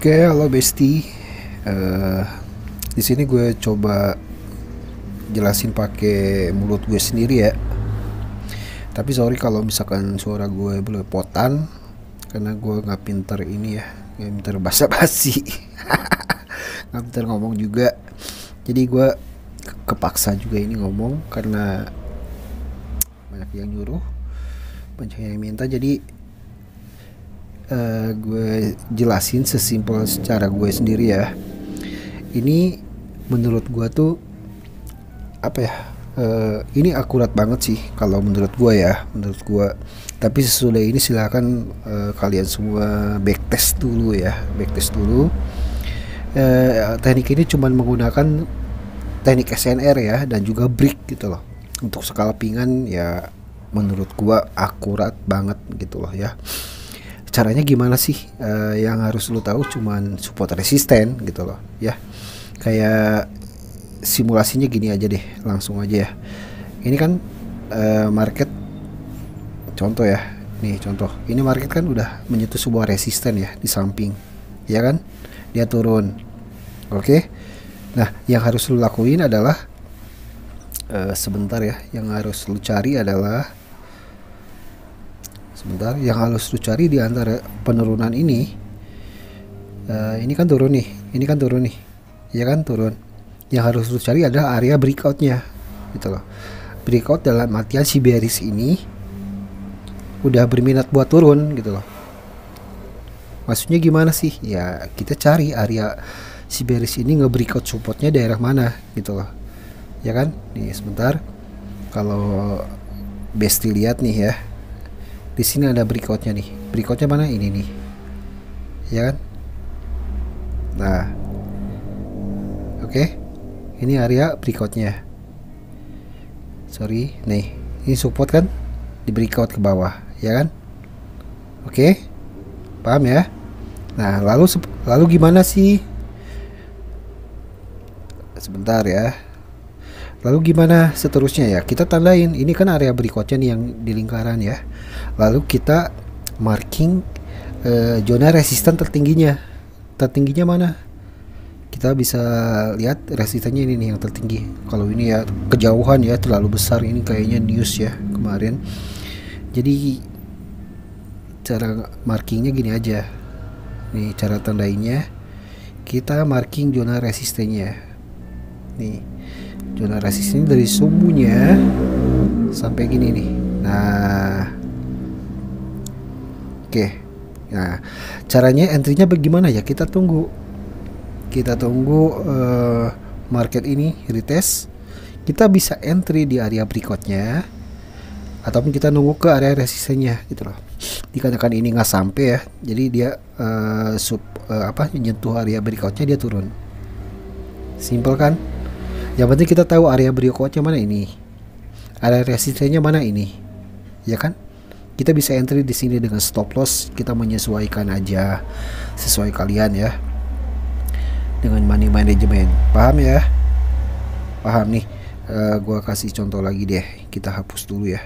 Oke, halo Besti. Eh, di sini gue coba jelasin pakai mulut gue sendiri ya. Tapi sorry kalau misalkan suara gue belepotan karena gue nggak pinter ini ya, nggak pinter basa-basi, nggak pinter ngomong juga. Jadi gue kepaksa juga ini ngomong karena banyak yang nyuruh, banyak yang minta. Jadi gue jelasin sesimpel secara gue sendiri ya. Ini menurut gue tuh apa ya, ini akurat banget sih kalau menurut gue ya, menurut gue. Tapi sesudah ini silakan kalian semua backtest dulu ya, backtest dulu. Teknik ini cuman menggunakan teknik SNR ya, dan juga break gitu loh. Untuk skala pingan ya menurut gue akurat banget gitu loh ya. Caranya gimana sih? Yang harus lu tahu cuman support resisten gitu loh ya. Kayak simulasinya gini aja deh, langsung aja ya. Ini kan market, contoh ya, nih contoh, ini market kan udah menyentuh sebuah resisten ya di samping, ya kan, dia turun. Oke, nah yang harus lu lakuin adalah sebentar ya, yang harus lu cari adalah sebentar, yang harus lu cari di antara penurunan ini. Ini kan turun nih, ini kan turun nih, ya kan, turun. Yang harus lu cari adalah area breakoutnya gitu loh. Breakout dalam artian si bearish ini udah berminat buat turun gitu loh. Maksudnya gimana sih? Ya kita cari area si bearish ini nge-breakout supportnya daerah mana gitu loh, ya kan. Nih sebentar, kalau Besti lihat nih ya, di sini ada breakoutnya nih. Breakoutnya mana? Ini nih, ya kan. Nah, oke, ini area breakoutnya. Sorry, nih, ini support kan, di breakout ke bawah, ya kan. Oke, paham ya. Nah, lalu gimana sih? Sebentar ya. Lalu gimana seterusnya ya? Kita tandain, ini kan area berikutnya nih yang di lingkaran ya. Lalu kita marking zona resisten tertingginya. Tertingginya mana? Kita bisa lihat resistennya ini nih yang tertinggi. Kalau ini ya kejauhan ya, terlalu besar, ini kayaknya news ya kemarin. Jadi cara markingnya gini aja. Nih cara tandainnya, kita marking zona resistennya. Nih, zona resisten dari sumbunya sampai gini nih. Nah, oke. Nah, caranya entry-nya bagaimana ya? Kita tunggu market ini retest. Kita bisa entry di area breakoutnya, ataupun kita nunggu ke area resistennya gitu loh. Dikatakan ini nggak sampai ya, jadi dia nyentuh area breakoutnya, dia turun. Simple kan? Yang penting kita tahu area breakoutnya mana, ini area resistennya mana, ini, ya kan. Kita bisa entry di sini dengan stop loss. Kita menyesuaikan aja sesuai kalian ya, dengan money management. Paham ya? Paham nih. Gua kasih contoh lagi deh. Kita hapus dulu ya.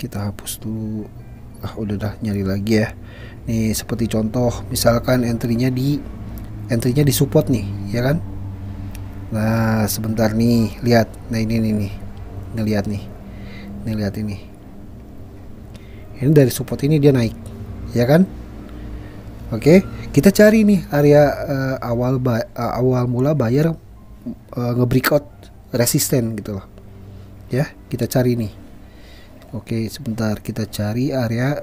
Kita hapus dulu. Udah dah, nyari lagi ya. Nih seperti contoh, misalkan entry-nya di support nih, ya kan? Nah, sebentar nih, lihat. Nah, ini nih. Ngelihat nih. Nih lihat ini. Ini dari support ini dia naik, ya kan? Oke, kita cari nih area awal mula buyer nge-breakout resisten gitu loh. Ya, kita cari nih. Oke, sebentar, kita cari area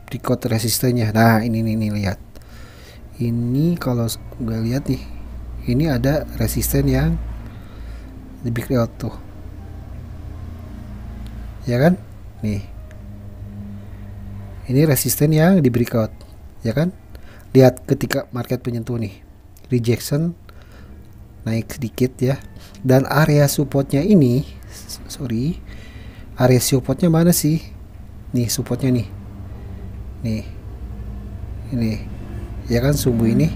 breakout resistennya. Nah, ini nih, lihat. Ini kalau gue lihat nih, ini ada resisten yang di breakout tuh, ya kan. Nih, ini resisten yang di breakout, ya kan. Lihat ketika market menyentuh nih, rejection, naik sedikit ya. Dan area supportnya ini, area supportnya mana sih? Nih supportnya nih, ini, ya kan, sumbu ini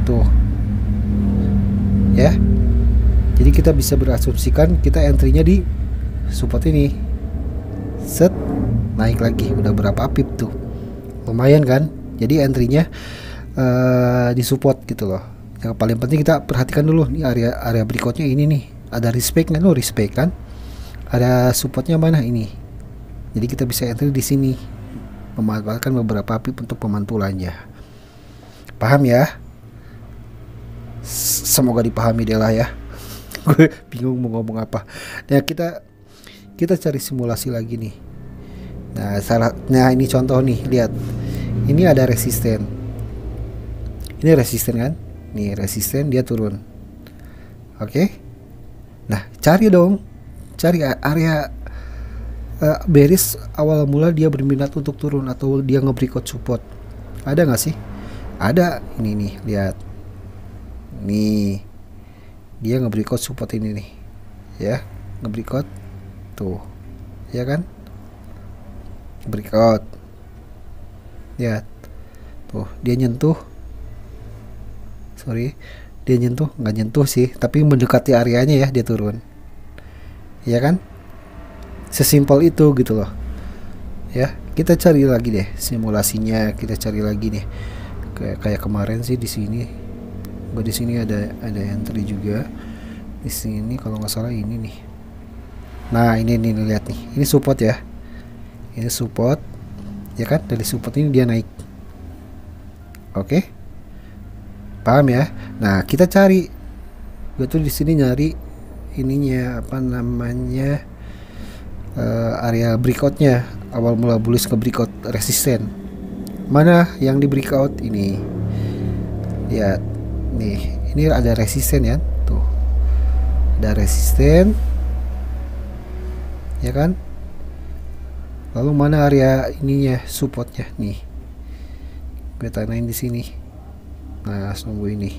tuh ya. Jadi kita bisa berasumsikan kita entry-nya di support ini. Set, naik lagi, udah berapa pip tuh, lumayan kan. Jadi entry-nya di support gitu loh. Yang paling penting kita perhatikan dulu nih area berikutnya ini nih. Ada respect nggak? Respect kan. Ada supportnya mana ini. Jadi kita bisa entry di sini. Memanfaatkan beberapa api untuk pemantulannya. Paham ya? Semoga dipahami deh lah ya. Gue bingung mau ngomong apa. Nah, kita cari simulasi lagi nih. Nah ini contoh nih, lihat. Ini ada resisten. Ini resisten kan? Nih resisten, dia turun. Oke. Nah, cari area bearish awal mula dia berminat untuk turun atau dia nge-breakout support. Ada nggak sih? Ada. Ini nih, lihat. Nih. Dia nge-breakout support ini nih. Ya, nge-breakout. Tuh. Ya kan? Breakout. Lihat. Tuh, dia nyentuh. Dia nggak nyentuh sih, tapi mendekati areanya ya, dia turun. Ya kan? Sesimpel itu gitu loh. Ya, kita cari lagi deh simulasinya, kita cari lagi nih. Kayak kemarin sih di sini. Gue di sini ada entry juga. Di sini kalau nggak salah ini nih. Nah, ini lihat nih. Ini support ya. Ini support. Ya kan? Dari support ini dia naik. Oke. Paham ya? Nah, kita cari. Gue tuh di sini nyari ininya apa namanya? Area breakoutnya. Awal mula bullish ke breakout resisten. Mana yang di breakout ini? Lihat. Nih, ini ada resisten ya. Tuh. Ada resisten. Ya kan? Lalu mana area ininya, supportnya nih? Gue tandain di sini. Nah, nunggu ini.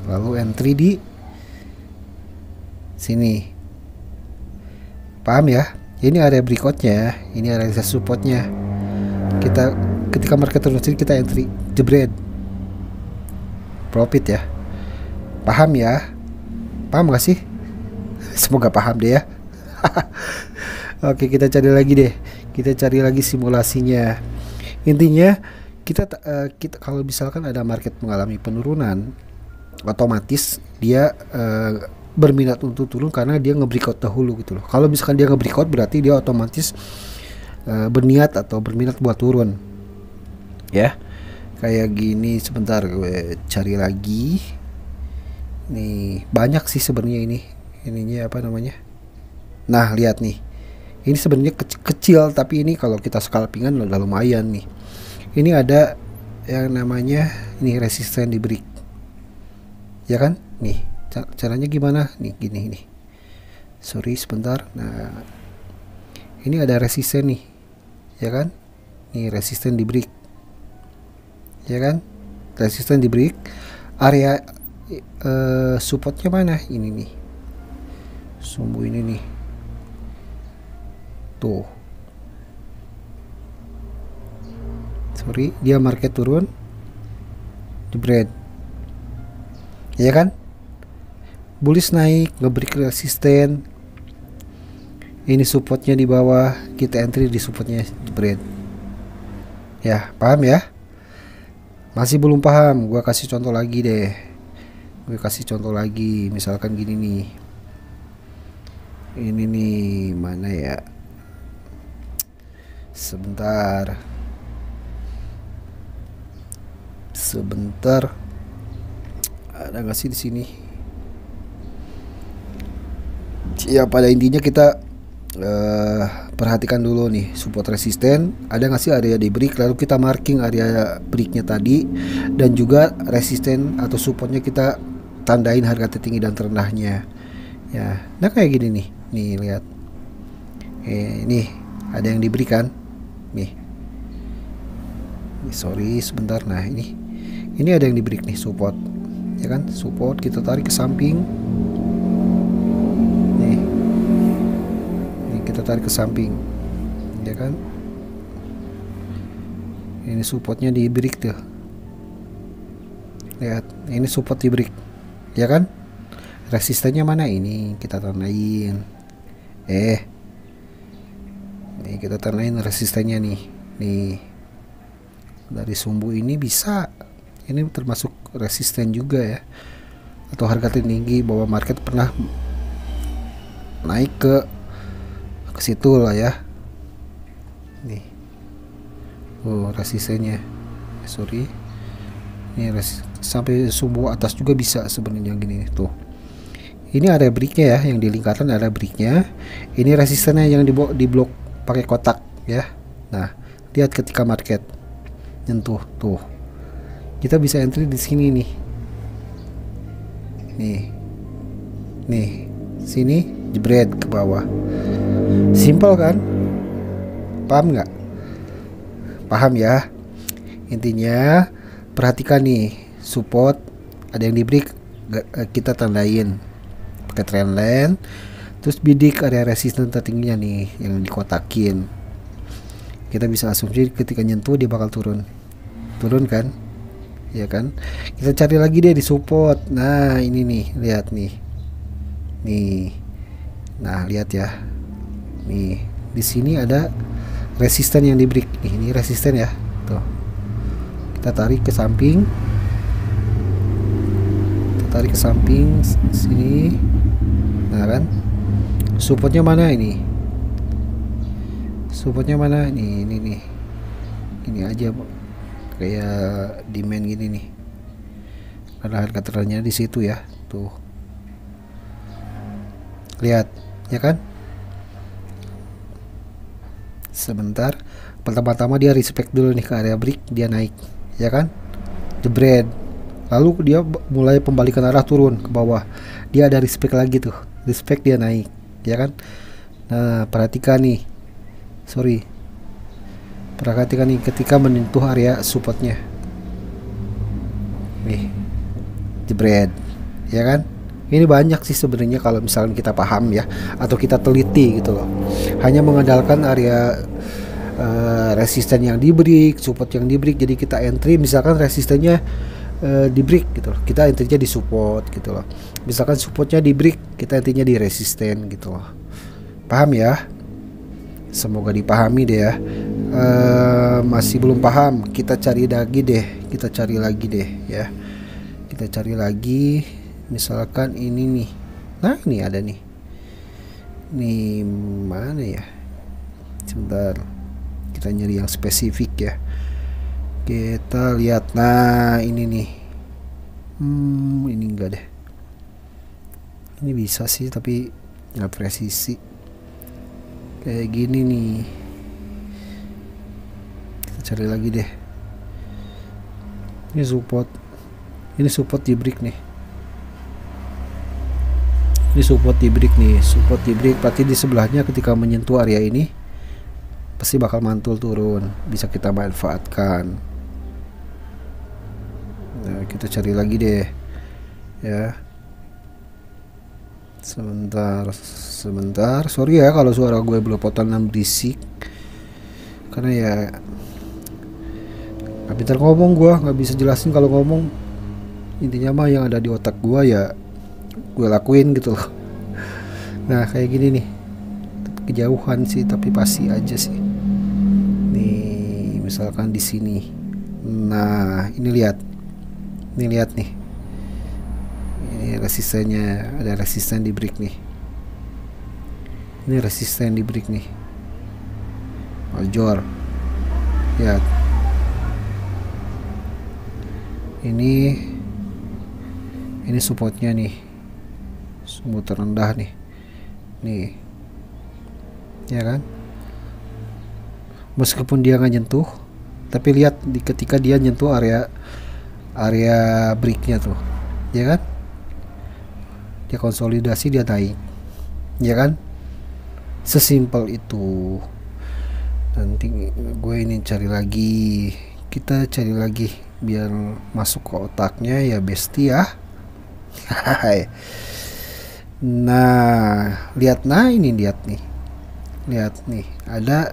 Lalu entry di sini. Paham ya? Ini area breakoutnya, ini area supportnya. Ketika market turun sini kita entry, jebret. Profit ya. Paham ya? Paham gak sih? Semoga paham deh ya. Oke, kita cari lagi deh. Kita cari lagi simulasinya. Intinya kita kalau misalkan ada market mengalami penurunan, otomatis dia berminat untuk turun karena dia nge-breakout dahulu gitu loh. Kalau misalkan dia nge-breakout berarti dia otomatis berniat atau berminat buat turun. Ya. Kayak gini, sebentar gue cari lagi. Nih, banyak sih sebenarnya ini. Ininya apa namanya? Nah, lihat nih. Ini sebenarnya kecil tapi ini kalau kita scalpingan udah lumayan nih. Ini ada yang namanya ini resisten di break. Ya kan? Nih, caranya gimana? Nih, gini nih. Sorry sebentar. Nah, ini ada resisten nih. Ya kan? Nih resisten di break. Ya kan? Resisten di break. Area supportnya mana? Ini nih. Sumbu ini nih. Tuh. Sorry, dia market turun. Jebret. Ya kan? Bullish naik, nge-break resisten. Ini supportnya di bawah, kita entry di supportnya, jebret. Ya, paham ya? Masih belum paham, gua kasih contoh lagi deh. Gue kasih contoh lagi, misalkan gini nih. Ini nih, mana ya? Sebentar. Ada nggak sih di sini? Ya, pada intinya kita perhatikan dulu nih support resisten. Ada nggak sih area di break? Lalu kita marking area breaknya tadi dan juga resisten atau supportnya kita tandain harga tertinggi dan terendahnya. Ya, nah kayak gini nih. Nih lihat. Nih ada yang diberikan. Nih. Sorry sebentar. Nah ini ada yang di break nih, support. Ya kan? Support kita tarik ke samping. Nih kita tarik ke samping. Ya kan? Ini supportnya di break tuh. Lihat, ini support di break. Ya kan? Resistennya mana? Ini kita tandain. Nih kita tandain resistennya nih. Nih dari sumbu ini bisa, ini termasuk resisten juga ya, atau harga tertinggi bahwa market pernah naik ke situ lah ya. Nih resistennya, sorry, ini sampai sumbu atas juga bisa sebenarnya gini tuh. Ini area breaknya ya, yang di lingkaran area breaknya. Ini resistennya yang di blok pakai kotak ya. Nah lihat ketika market nyentuh tuh, kita bisa entry di sini nih. Nih sini jebret ke bawah. Simple kan? Paham nggak? Paham ya? Intinya perhatikan nih, support ada yang di break, kita tandain pakai trend line. Terus bidik area resisten tertingginya nih yang dikotakin. Kita bisa asumsi ketika nyentuh dia bakal turun kan, ya kan? Kita cari lagi deh di support. Nah ini nih, lihat nih. Nah lihat ya, nih di sini ada resisten yang di break nih. Ini resisten ya, tuh. Kita tarik ke samping, sini. Nah kan, supportnya mana ini? Ini nih. Ini aja kayak demand gini nih. Karena harga teranya di situ ya, tuh. Lihat, ya kan? Sebentar, pertama-tama dia respect dulu nih ke area break, dia naik, ya kan? Jebret. Lalu dia mulai pembalikan arah turun ke bawah. Dia ada respect lagi tuh. Respect dia naik, ya kan? Nah, perhatikan nih. Perhatikan nih ketika menyentuh area supportnya. Nih. Jebret. Ya kan? Ini banyak sih sebenarnya kalau misalnya kita paham ya, atau kita teliti gitu loh. Hanya mengandalkan area resisten yang di break, support yang di break, jadi kita entry misalkan resistennya di break gitu loh, kita entry-nya di support gitu loh. Misalkan supportnya di break, kita entry-nya di resisten gitu loh. Paham ya? Semoga dipahami deh ya. Masih belum paham, kita cari lagi deh ya. Kita cari lagi, misalkan ini nih. Nah ini ada nih. Nih mana ya? Sebentar, kita nyari yang spesifik ya. Kita lihat, nah ini nih. Ini enggak deh. Ini bisa sih tapi nggak presisi. Kayak gini nih. Kita cari lagi deh. Ini support. Ini support di break nih. Support di break, berarti di sebelahnya ketika menyentuh area ini pasti bakal mantul turun, bisa kita manfaatkan. Nah, kita cari lagi deh ya. Sebentar, sorry ya kalau suara gue belepotan dan berisik, karena ya nggak pintar ngomong, gue nggak bisa jelasin kalau ngomong. Intinya mah yang ada di otak gue ya gue lakuin gitu loh. Nah kayak gini nih, kejauhan sih tapi pasti aja sih. Nih misalkan di sini. Nah ini lihat nih, ini resistennya, ada resisten di break nih. Ini resisten di break nih, major. Lihat ini supportnya nih, sumbu terendah nih ya kan. Meskipun dia nggak nyentuh, tapi lihat ketika dia nyentuh area breaknya tuh, ya kan, dia konsolidasi, dia naik, ya kan. Sesimpel itu. Nanti gue ini kita cari lagi biar masuk ke otaknya ya besti ya. Nah lihat, ini lihat nih ada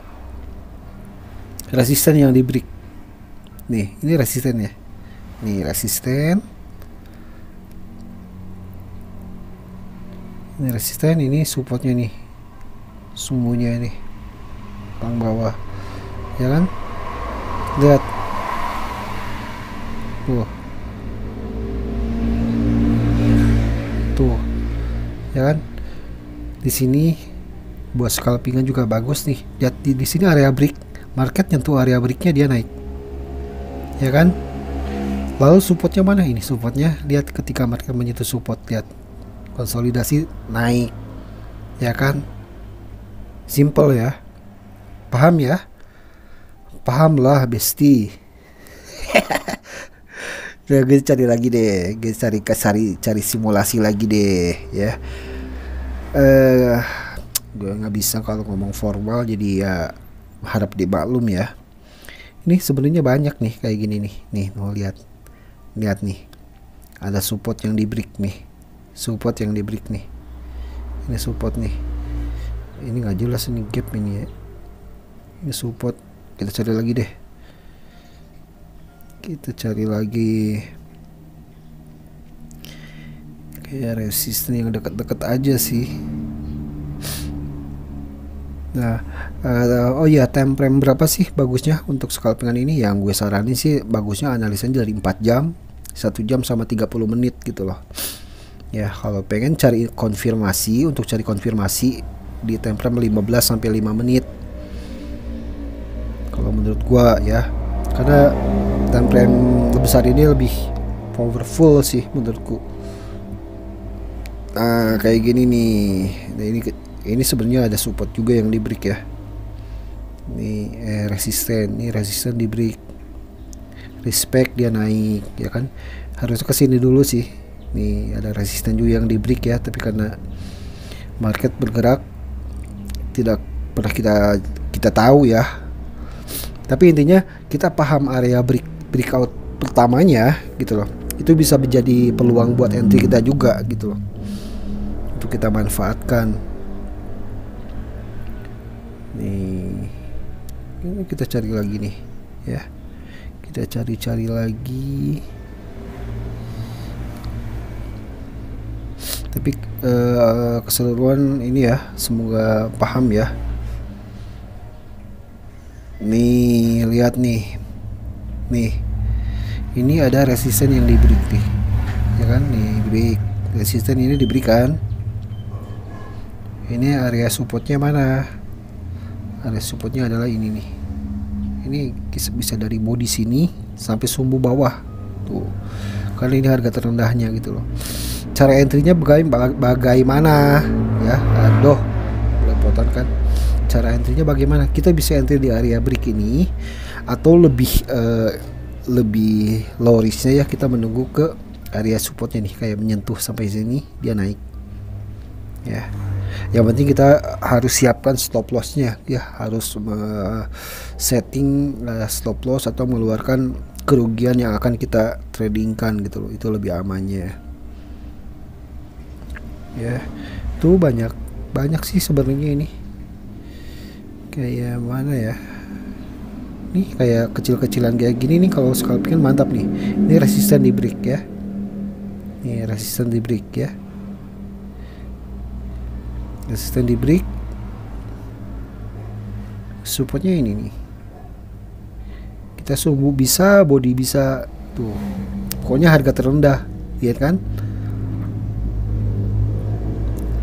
resisten yang di break nih. Ini resisten ya, nih resisten, ini supportnya nih, sumbunya nih. paling bawah, ya kan? Lihat tuh, tuh, ya kan? Di sini buat scalpingan juga bagus nih. Lihat di sini area break, market nyentuh area breaknya dia naik, ya kan? Lalu supportnya mana? Ini supportnya, lihat ketika market menyentuh support, lihat konsolidasi naik, ya kan? Simple ya, paham ya? Paham lah besti. Udah, gue cari lagi deh, gue cari simulasi lagi deh ya. eh gue nggak bisa kalau ngomong formal, jadi ya harap dimaklum ya. Ini sebenarnya banyak nih kayak gini nih mau lihat, lihat nih, ada support yang di break nih, support yang di break nih, ini support nih, ini nggak jelas ini gap ini ya, ini support. Kita cari lagi deh, kita cari lagi kayak resisten yang dekat-dekat aja sih. Nah, oh ya, time frame berapa sih bagusnya untuk scalpingan ini? Yang gue saranin sih bagusnya analisanya dari 4 jam, 1 jam sama 30 menit gitu loh. Ya, kalau pengen cari konfirmasi, untuk cari konfirmasi di time frame 15 sampai 5 menit. Kalau menurut gua ya, karena time frame besar ini lebih powerful sih menurutku. Nah, kayak gini nih. Nah, ini sebenarnya ada support juga yang di break ya. Ini resisten di break. Respect dia naik ya kan. Harusnya kesini dulu sih. Nih ada resisten juga yang di break ya, tapi karena market bergerak tidak pernah kita tahu ya. Tapi intinya kita paham area breakout pertamanya gitu loh. Itu bisa menjadi peluang buat entry kita juga gitu loh, untuk kita manfaatkan. Nih, ini kita cari lagi nih ya, kita cari lagi. Tapi keseluruhan ini ya, semoga paham ya. Nih lihat nih, ini ada resisten yang di break nih, ya kan? Nih break, resisten ini diberikan. Ini area supportnya mana? Area supportnya adalah ini nih. Ini bisa dari body sini sampai sumbu bawah tuh, karena ini harga terendahnya gitu loh. Cara entry-nya bagaimana ya? Aduh, lepotan kan. Cara entry-nya bagaimana? Kita bisa entry di area break ini, atau lebih low risk-nya ya, kita menunggu ke area supportnya nih, kayak menyentuh sampai sini dia naik ya. Yang penting kita harus siapkan stop loss-nya ya, harus setting stop loss atau mengeluarkan kerugian yang akan kita tradingkan gitu loh, itu lebih amannya ya. Tuh banyak sih sebenarnya ini. Kayak mana ya? Nih kayak kecil-kecilan kayak gini nih, kalau scalping mantap nih. Ini resisten di break ya. Nih resisten di break ya. Resisten di break. Supportnya ini nih. Kita sumbu bisa, body bisa. Tuh. Pokoknya harga terendah. Lihat kan?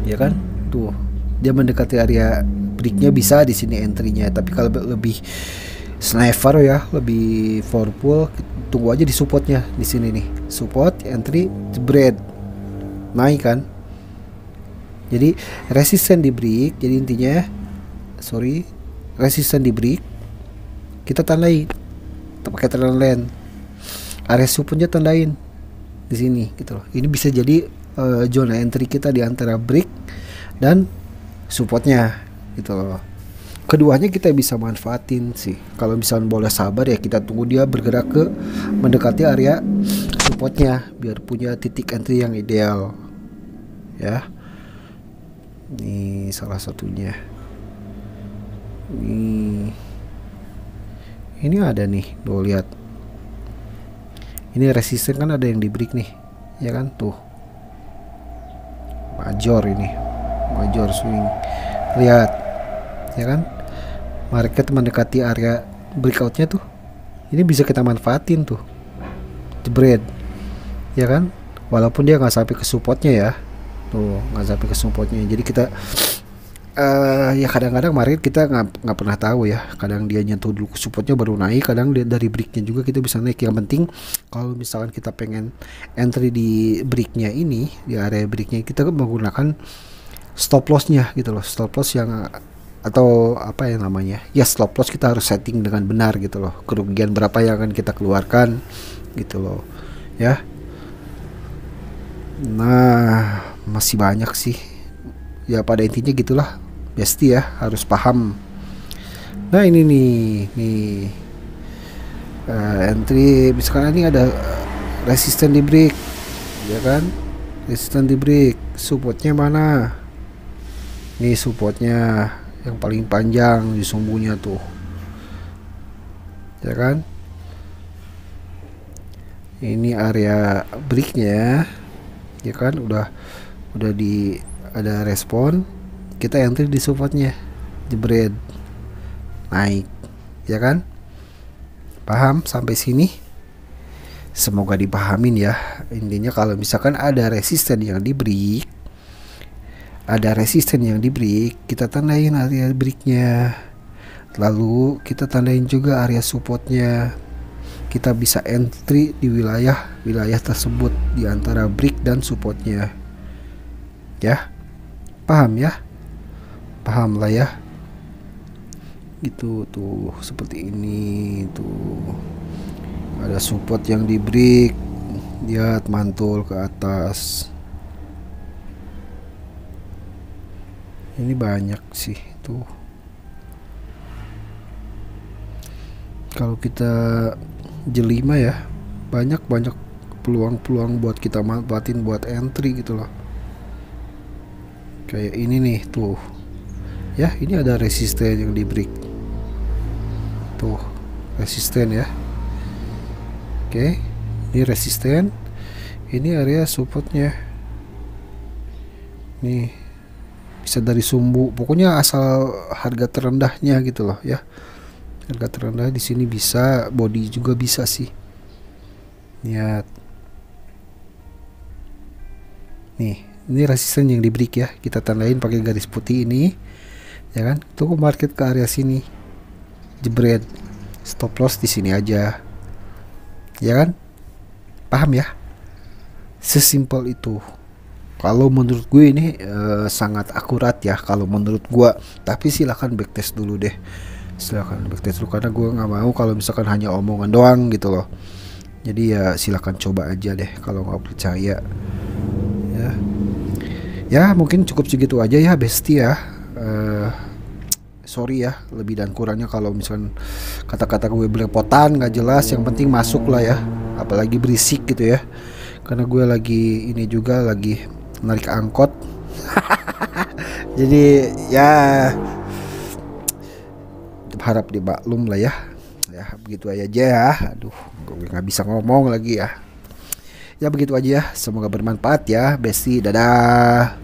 Ya kan? Tuh. Dia mendekati area breaknya, bisa di sini entry-nya. Tapi kalau lebih sniper ya, lebih powerful, tunggu aja di supportnya di sini nih. Support, entry, jebret, naik kan. Jadi resisten di break. Jadi intinya, resisten di break kita tandain pakai trendline. Area supportnya tandain di sini gitu loh. Ini bisa jadi zona entry kita di antara break dan supportnya gitu loh. Keduanya kita bisa manfaatin sih. Kalau misalnya boleh sabar ya, kita tunggu dia bergerak ke mendekati area supportnya biar punya titik entry yang ideal ya. Ini salah satunya. Ini ada nih, tuh lihat. Ini resisten kan ada yang di break nih, ya kan tuh. Major ini, major swing. Lihat, ya kan? market mendekati area breakoutnya tuh, ini bisa kita manfaatin tuh, jebret, ya kan? Walaupun dia nggak sampai ke supportnya ya, tuh nggak sampai ke supportnya. Jadi kita ya kadang-kadang market kita nggak pernah tahu ya. Kadang dia nyentuh dulu ke supportnya baru naik, kadang dia dari breaknya juga kita bisa naik. Yang penting kalau misalkan kita pengen entry di breaknya ini, di area breaknya, kita menggunakan stop lossnya gitu loh, stop loss yang atau apa ya namanya ya, stop loss kita harus setting dengan benar gitu loh, kerugian berapa yang akan kita keluarkan gitu loh ya. Nah masih banyak sih ya, pada intinya gitulah Besti ya, harus paham. Nah ini nih entry misalkan ini ada resisten di break ya kan, resisten di break, supportnya mana nih, supportnya yang paling panjang di sumbunya tuh ya kan. Ini area breaknya ya kan, udah di ada respon, kita entry di supportnya, jebret, naik ya kan. Paham sampai sini? Semoga dipahamin ya. Intinya kalau misalkan ada resisten yang di break, kita tandain area breaknya, lalu kita tandain juga area supportnya. Kita bisa entry di wilayah tersebut di antara break dan supportnya ya. Paham ya? Paham lah ya. Gitu tuh, seperti ini tuh. Ada support yang di break, dia mantul ke atas. Ini banyak sih tuh. Kalau kita jelima ya, banyak peluang buat kita manfaatin buat entry gitu loh. Kayak ini nih tuh ya, ini ada resisten yang di break tuh, resisten ya. Oke, ini resisten, ini area supportnya nih, bisa dari sumbu, pokoknya asal harga terendahnya gitu loh ya. Harga terendah di sini bisa, body juga bisa sih. Lihat nih, ini resisten yang di break ya, kita tandain pakai garis putih ini ya kan. Tunggu market ke area sini, jebret, stop loss di sini aja ya kan. Paham ya? Sesimpel itu. Kalau menurut gue ini sangat akurat ya kalau menurut gue, tapi silahkan backtest dulu deh, silahkan backtest dulu, karena gue nggak mau kalau misalkan hanya omongan doang gitu loh. Jadi ya silahkan coba aja deh kalau nggak percaya ya. Ya mungkin cukup segitu aja ya Besti ya. Sorry ya lebih dan kurangnya kalau misalkan kata-kata gue belepotan nggak jelas, yang penting masuk lah ya, apalagi berisik gitu ya, karena gue lagi ini juga lagi narik angkot. Jadi ya harap dimaklum lah ya. Ya begitu aja ya. Aduh, gue nggak bisa ngomong lagi ya. Ya begitu aja ya. Semoga bermanfaat ya Besti. Dadah.